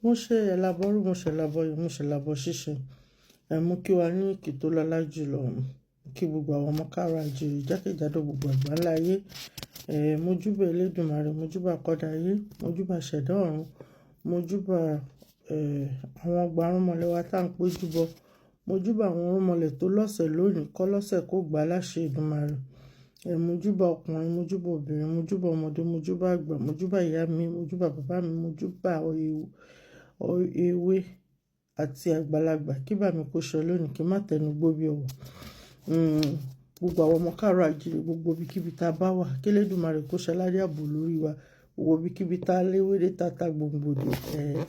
mo ṣe ẹ̀làbọ̀rú mo ṣe ẹ̀làbọ̀yọ̀ mo ṣe ẹ̀làbọ̀ ṣíṣe mú kí wa ní ìkì tó lọ́lá jùlọ kí gbogbo àwọn ọmọ káàárọ̀ oòjíire jákèjádò gbogbo àgbáńlá ayé mojúbà Elédùmarè mojúbà kọ́dá ayé mojúbà ṣẹ̀dá ọ̀run mojúbà àwọn ọgbà arúnmọlẹ̀ wa tá à ń péjú bọ mojúbà àwọn arúnmọlẹ̀ tó lọ́sẹ̀ lónìí kọ́ lọ́sẹ̀ kó gbà láṣẹ Èdùmàrè mojúbà ọkùnrin mojúbà obìnrin mojúbà ọmọdé mojúbà àgbà mojúbà ìyá mi mojúbà bàbá mi mojúbà ewé àti àgbàlagbà kí bá mi kó ṣe lónìí kí má tẹnu gbó bí ọwọ́ gbogbo àwọn ọmọ káàárọ̀ oòjíire gbogbo ibikíbi tá a bá wà kí Elédùmarè kó ṣe aládé ààbò lórí wa gbogbo ibikíbi tá a léwédé tata gbòǹgbòdò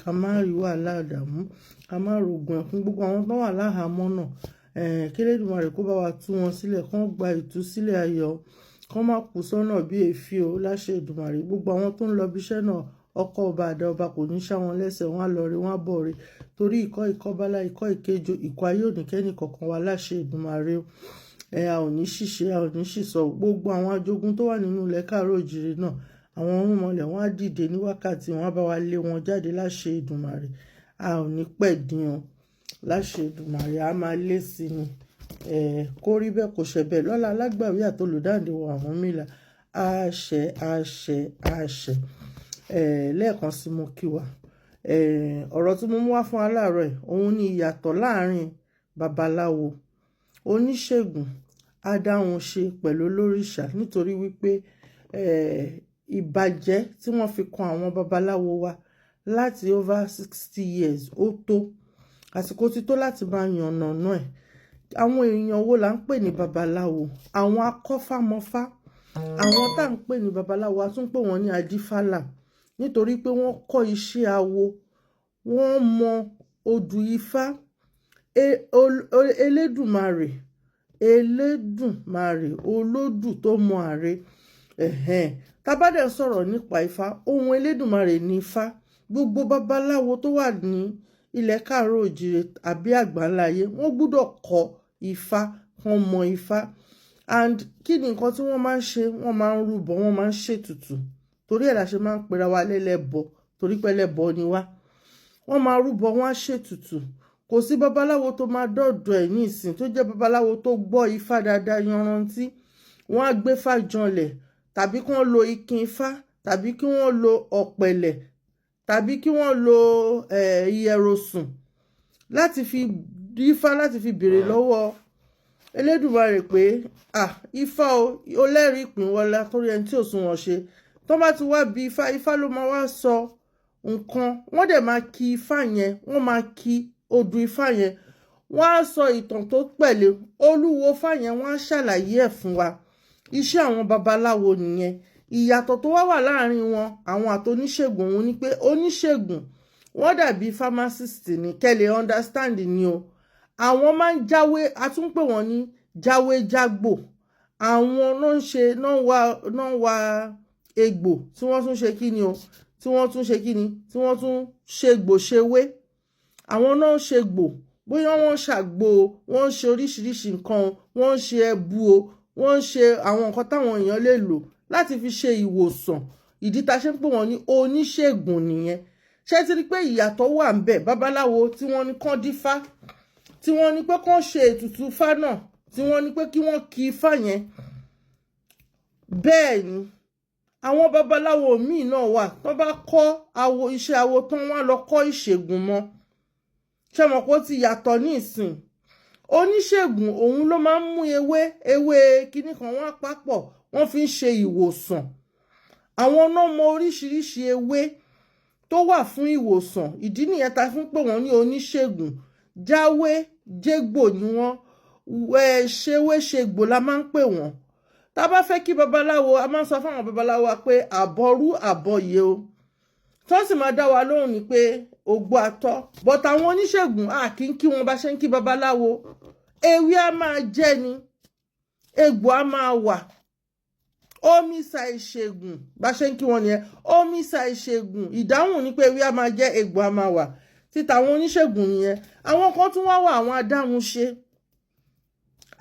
ká má rí wàhálà àdàmú ká má rògùn ẹkún gbogbo àwọn tó wà láhàámọ́ náà kí Elédùmarè kó bá wa tú wọn sílẹ̀ kán gba ìtúsílẹ̀ ayọ̀ kán má kú sọ́nà bí èéfín o láṣẹ Èdùmàrè gbogbo àwọn tó ń lọ ibiṣẹ́ náà ọkọ̀ ọba àdá ọba kò ní ṣá wọn lẹ́sẹ̀ wọn á lọ rí wọn á bọ̀ rí torí ìkọ́bálá ikọ́ ìkejò ìkọ́ ayé òníkẹ́ni kọ̀ọ̀kan wa láṣẹ Èdùmàrè a ò ní ṣìṣe a ò ní ṣìṣọ gbogbo àwọn ajogun tó wà nínú ilẹ̀ káàárọ̀ oòjíire náà àwọn ọ̀rúnmọlẹ̀ wọn á dìde ní wákàtí wọn á bá wa lé wọn jáde láṣẹ Èdùmàrè a ò ní pẹ̀dín o láṣẹ Èdùmàrè a máa lé sí ni kó rí bẹ́ẹ̀ kó ṣe bẹ́ẹ̀ lọ́la alágbàwí àtolùdáǹdè wọ Ọ̀rúnmìlà àṣẹ àṣẹ àṣẹ lẹ́ẹ̀kan sí mo kí wa ọ̀rọ̀ tí mo mú wá fún aláàárọ̀ ẹ̀ òun ni ìyàtọ̀ láàrin babaláwo oníṣègùn adáhunṣe pẹ̀lú olórìṣà nítorí wípé ìbàjẹ́ tí wọ́n fi kan àwọn babaláwo wa láti over 60 years ó tó àsìkò ti tó láti máa yànnàná ẹ̀ àwọn èèyàn wo là ń pè ní babaláwo àwọn akọ́fámọ́fá àwọn tá à ń pè ní babaláwo a tún pè wọ́n ní adífálà nítorí pé wọ́n kọ́ iṣẹ́ awo wọ́n mọ odù ifá Elédùmarè olódù tó mọ àrè tábàdẹ̀ sọ̀rọ̀ nípa ifá ohun Elédùmarè ní ifá gbogbo babaláwo tó wà ní ilẹ̀ káàárọ̀ oòjíire àbí àgbáńlá ayé wọ́n gbọ́dọ̀ kọ́ ifá wọ́n mọ ifá and kí ni nǹkan tí wọ́n máa ń ṣe wọ́n máa ń rúbọ wọ́n máa ń ṣètùtù torí ẹ̀ la ṣe máa ń pera wa lẹ́lẹ́bọ torí pé ẹlẹ́bọ ni wá wọ́n máa rúbọ wọ́n á ṣètùtù kò sí babaláwo tó máa dọ̀dọ̀ ẹ̀ ní ìsìn tó jẹ́ babaláwo tó gbọ́ ifá dáadáa yanrantí wọ́n á gbé fá janlẹ̀ tàbí kí wọ́n lo ikin ifá tàbí kí wọ́n lo ọ̀pẹ̀lẹ̀ tàbí kí wọ́n lo ìyẹ̀rọ̀sùn láti fi ifá láti fi béèrè lọ́wọ́ Elédùmarè pé ifá o lẹ́rìí ìpín wọlá torí ẹni tí ò sún wọn ṣe tó bá ti wá bí ifá ló máa wá sọ nǹkan wọ́n dẹ̀ máa kí ifá yẹn wọ́n máa kí odù ifá yẹn wọ́n á sọ ìtàn tó pẹ̀lẹ́ olúwo ifá yẹn wọ́n á ṣàlàyé ẹ̀ fún wa iṣẹ́ àwọn babaláwo nìyẹn ìyàtọ̀ tó wá wà láàrin wọn àwọn àtòníṣègùn òun ni pé oníṣègùn wọ́n dàbí pharmacist ní kẹ́lẹ̀ understand ni o àwọn máa ń jáwé a tún pè wọ́n ní jáwéjágbò àwọn náà ń wa egbò tí wọ́n tún ṣe kíni o tí wọ́n tún ṣe kíni tí wọ́n tún ṣègbò ṣewé àwọn náà ń ṣègbò bóyá wọ́n ṣàgbò wọ́n ń ṣe oríṣiríṣi nǹkan wọ́n ń ṣe ẹbu o wọ́n ń ṣe àwọn nǹkan táwọn èèyàn lè lò láti fi ṣe ìwòsàn ìdí tá a ṣe ń pè wọ́n ní oníṣègùn nìyẹn ṣé ti rí pé ìyàtọ̀ wà ń bẹ babaláwo tí wọ́n ní kán dífá tí wọ́n ní pé kán ṣe ètùtù ifá náà tí wọ́n ní pé kí wọ́n kí ifá yẹn bẹ́ẹ̀ ni àwọn babaláwo míì náà wà tó bá kọ́ iṣẹ́ awo tán wọ́n á lọ kọ́ ìṣègùn mọ́ ṣé mọ̀ pé ó ti yàtọ̀ ní ìsìn oníṣègùn òun ló máa ń mú ewé kinní kan wọ́n á papọ̀ wọ́n fi ń ṣe ìwòsàn àwọn náà mọ oríṣiríṣi ewé tó wà fún ìwòsàn ìdí nìyẹn ta fi ń pè wọ́n ní oníṣègùn jáwé jégbò ni wọ́n ṣewéṣegbò la máa ń pè wọ́n tá a bá fẹ́ kí babaláwo a máa ń sọ fáwọn babaláwo wa pé àbọ̀rú àbọ̀yè o tó sì máa dá wa lóhùn ni pé ògbó àtọ́ but àwọn oníṣègùn kì í kí wọn bá ṣe ń kí babaláwo ewé á máa jẹ́ ni egbò á máa wà omisa ìṣègùn bá ṣe ń kí wọn nìyẹn omisa ìṣègùn ìdáhùn ni pé ewé á máa jẹ́ egbò á máa wà títa àwọn oníṣègùn nìyẹn àwọn kan tún wá wà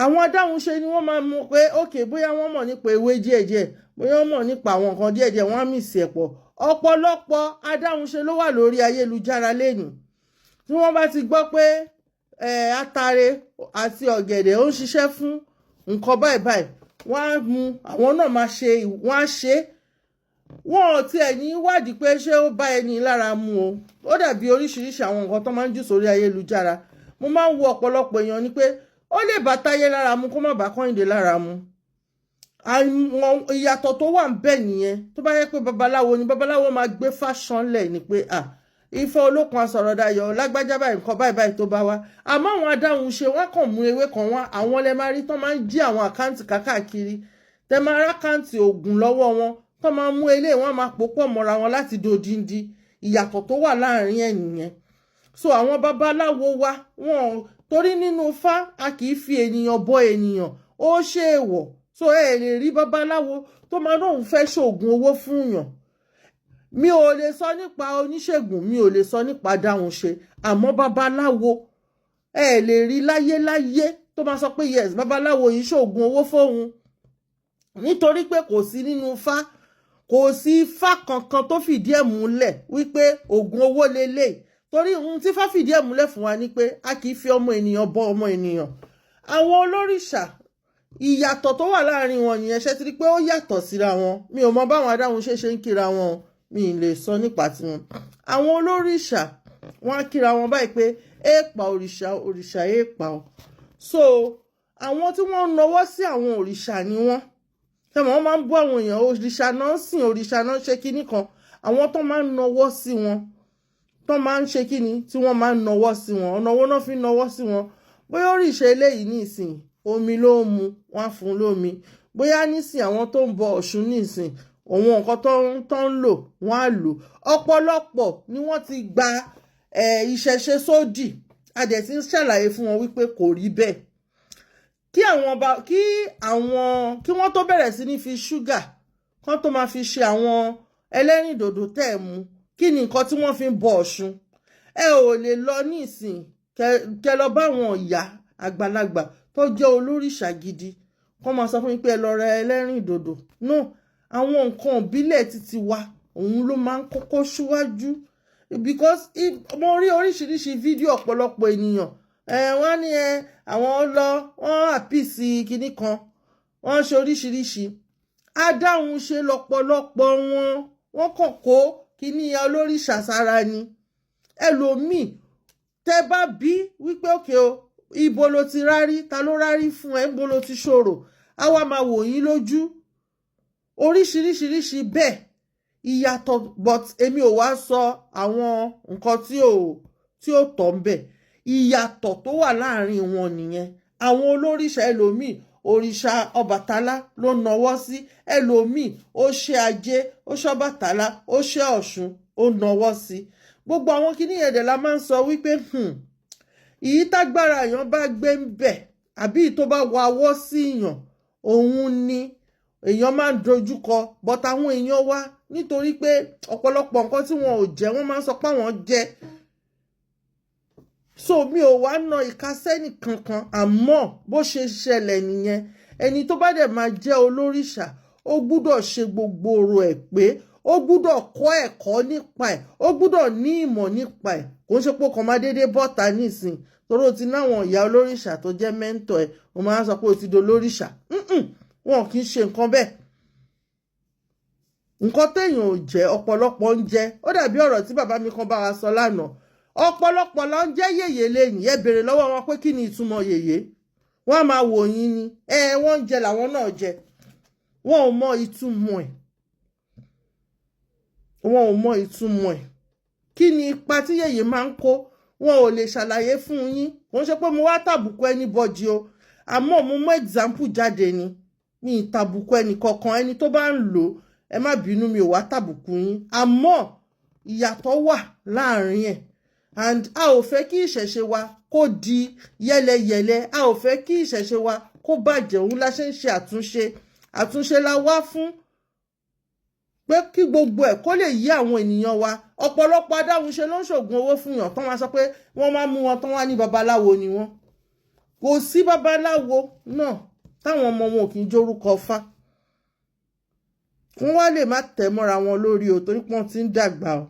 àwọn adáhunṣe ni wọ́n máa mú pé ókè bóyá wọ́n mọ̀ nípa ewé díẹ̀díẹ̀ bóyá wọ́n mọ̀ nípa àwọn nǹkan díẹ̀díẹ̀ wọ́n á mìsì ẹ̀pọ̀ ọ̀pọ̀lọpọ̀ adáhunṣe ló wà lórí ayélujára lẹ́yìn tí wọ́n bá ti gbọ́ pé atare àti ọ̀gẹ̀dẹ̀ ó ń ṣiṣẹ́ fún nǹkan báyìí báyìí wọ́n á mú àwọn náà máa ṣe wọ́n á ṣe wọ́n ò tiẹ̀ ní wádìí pé ṣé ó bá ẹni lára mu o. Ó dàbí oríṣiríṣi àwọn nǹkan tó máa ń jù sórí ayélujára. Mo máa ń wo ọ̀pọ̀lọpọ̀ èèyàn ni pé ó lè bá Táyé lára mu kó má bá Kẹ́hìndé lára mu. Àwọn ìyàtọ̀ tó wà ń bẹ nìyẹn. Tó bá yẹ pé babaláwo ni babaláwo máa gbé fáṣán lẹ̀ ni pé Ifá Olókun Asọ̀rọ̀dayọ̀ lágbájá báyìí nǹkan báyìí báyìí tó bá wá. Àmọ́ àwọn adáhunṣe wọ́n kàn mú ewé kan wá àwọn lẹ máa rí tán máa ń jí àwọn àkáǹtì káàkiri. Tẹ máa rá àkáǹtì ògùn lọ́wọ́ wọn tán máa mú eléyìí wọ́n máa pòpọ̀ mọ́ra wọn láti dodindi. Ìyàtọ̀ tó wà láàrin ẹ̀ nìyẹn. So àwọn babaláwo wa wọn torí nínú Ifá a kì í fi ènìyàn bọ ènìyàn ó ṣe èèwọ̀. So ẹ lè rí babaláwo tó máa lóun fẹ́ ṣoògùn owó fún yàn. Mi ò lè sọ nípa oníṣègùn, mi ò lè sọ nípa adáhunṣe, àmọ́ babaláwo ẹ lè rí láyé tó máa sọ pé yes babaláwo yìí ṣoògùn owó fóun. Nítorí pé kò sí nínú Ifá, kò sí Ifá kankan tó fìdí ẹ̀ múlẹ̀ wípé oògùn owó lélẹ̀. Torí ohun tí Ifá fìdí ẹ̀ múlẹ̀ fún wa ni pé a kì í fi ọmọ ènìyàn bọ ọmọ ènìyàn. Àwọn olórìṣà ìyàtọ̀ tó wà láàrin wọn nìyẹn ṣe ti rí pé ó yàtọ̀ síra wọn. Mi ò mọ báwọn adáhunṣe ṣe ń kíra wọn o. Mi ì lè sọ nípa tiwọn. Àwọn olórìṣà wọn á kíra wọn báyìí pé èèpà òrìṣà òrìṣà èèpà o. So àwọn tí wọ́n ń nawọ́ sí àwọn òrìṣà ni wọ́n. Tẹ́mọ̀ wọ́n máa ń bú àwọn èèyàn òrìṣà náà sìn òrìṣà náà ṣe kíní kan. Àwọn tó máa ń nawọ́ sí wọn tó máa ń ṣe kíní tí wọ́n máa ń nawọ́ sí wọn ọ̀nà owó náà fi ń nawọ́ sí wọn. Bóyá òrìṣà eléyìí ní ìsìn omi ló ń mu wọ́n á fún lómi. Bóyá nísìn àwọn tó ń bọ Ọ̀ṣun ní ìsìn òun nǹkan tó ń lò wọ́n á lò. Ọ̀pọ̀lọpọ̀ ni wọ́n ti gba ìṣẹ̀ṣe sódì. A dẹ̀ ti ń ṣàlàyé fún wọn wípé kò rí bẹ́ẹ̀. Kí wọ́n tó bẹ̀rẹ̀ sí ní fi ṣúgà kán tó máa fi ṣe àwọn ẹlẹ́rìndòdò tẹ́ ẹ̀ mu kí ni nǹkan tí wọ́n fi ń bọ Ọ̀ṣun. Ẹ ò lè lọ ní ìsìn kẹ lọ bá àwọn ìyá àgbàlagbà tó jẹ́ olórìṣà gidi kán máa sọ fún mi pé ẹ lọ ra ẹlẹ́rìndòdò. No, àwọn nǹkan ìbílẹ̀ títí wa òun ló máa ń kọ́kọ́ ṣíwájú. Because mo rí oríṣiríṣi fídíò ọ̀pọ̀lọpọ̀ ènìyàn wọ́n ní àwọn wọ́n àpìsí kinní kan wọ́n ṣe oríṣiríṣi. Adáhunṣe lọ́pọ̀lọpọ̀ wọ́n kàn kó kinní olórìṣà sára ni. Ẹlòmíì tẹ́ bá bí wípé òkè o ibo ló ti rárí ta ló rárí fún ẹ ibo ló ti ṣòro á wá máa wò yín lójú. Oríṣiríṣi bẹ́ẹ̀ ìyàtọ̀ but èmi ò wá sọ àwọn nǹkan tí ó tọ́ ń bẹ̀. Ìyàtọ̀ tó wà láàrin wọn nìyẹn. Àwọn olórìṣà ẹlòmíì òrìṣà Ọbàtálá ló nawọ́ sí. Ẹlòmíì ó ṣe Ajé ó ṣe Ọbàtálá ó ṣe Ọ̀ṣun ó nawọ́ sí. Gbogbo àwọn kinní yẹn dẹ̀ la máa ń sọ wípé ìyí tágbára èèyàn bá gbé ń bẹ̀ àbí tó bá wawọ́ sí èèyàn òun ni èèyàn máa ń dojúkọ. But àwọn èèyàn wá nítorí pé ọ̀pọ̀lọpọ̀ nǹkan tí wọn ò jẹ wọ́n máa ń sọ pé àwọn jẹ. So mi ò wá na ìka sẹ́nì kankan àmọ́ bó ṣe ṣẹlẹ̀ nìyẹn. Ẹni tó bá dẹ̀ máa jẹ́ olórìṣà ó gbúdọ̀ ṣe gbogbo ọ̀rọ̀ ẹ̀ pé ó gbúdọ̀ kọ́ ẹ̀kọ́ nípa ẹ̀ ó gbúdọ̀ ní ìmọ̀ nípa ẹ̀. Kò ń ṣe pé kàn máa déédéé bọ́ta nísìn torí o ti náwọn ìyá olórìṣà tó jẹ́ mẹ́ńtọ̀ ẹ̀ o máa sọ pé o ti dolórìṣà. Wọn kì í ṣe nǹkan bẹ́ẹ̀. Nǹkan téèyàn ò jẹ ọ̀pọ̀lọpọ̀ ń jẹ. Ó dàbí ọ̀rọ̀ tí bàbá mi kan bá wa sọ lánàá. Ọ̀pọ̀lọpọ̀ ló ń jẹ́ yèyé lẹ́yìn ẹ béèrè lọ́wọ́ wọn pé kí ni ìtumọ̀ yèyé. Wọ́n á máa wò yín ni wọ́n ń jẹ làwọn náà jẹ. Wọn ò mọ ìtumọ̀ ẹ̀. Wọn ò mọ ìtumọ̀ ẹ̀. Kí ni ipa tí yèyé máa ń kó wọn ò lè ṣàlàyé fún yín. Kò ń ṣe pé mo wá tàbùkù anybody o àmọ́ mo mú example jáde ni. Mi ì tàbùkù ẹnì kankan ẹni tó bá ń lò ẹ má bínú mi ò wá tàbùkù yín. Àmọ́ ìyàtọ̀ wà láàrin ẹ̀. And a ò fẹ́ kí ìṣẹ̀ṣe wa kó di yẹ́lẹyẹ̀lẹ. A ò fẹ́ kí ìṣẹ̀ṣe wa kó bàjẹ́ òun la ṣe ń ṣe àtúnṣe. Àtúnṣe la wá fún pé kí gbogbo ẹ̀ kó lè yí àwọn ènìyàn wa. Ọ̀pọ̀lọpọ̀ adáhunṣe ló ń ṣògùn owó fún yàn tán wá sọ pé wọ́n máa mú wọn tán wá ní babaláwo ni wọ́n. Kò sí babaláwo náà táwọn ọmọ wọn ò kì í jórúkọ Fá. wọ́n wá lè má tẹ̀ mọ́ra wọn lórí o torí pọ́n ti ń dàgbà o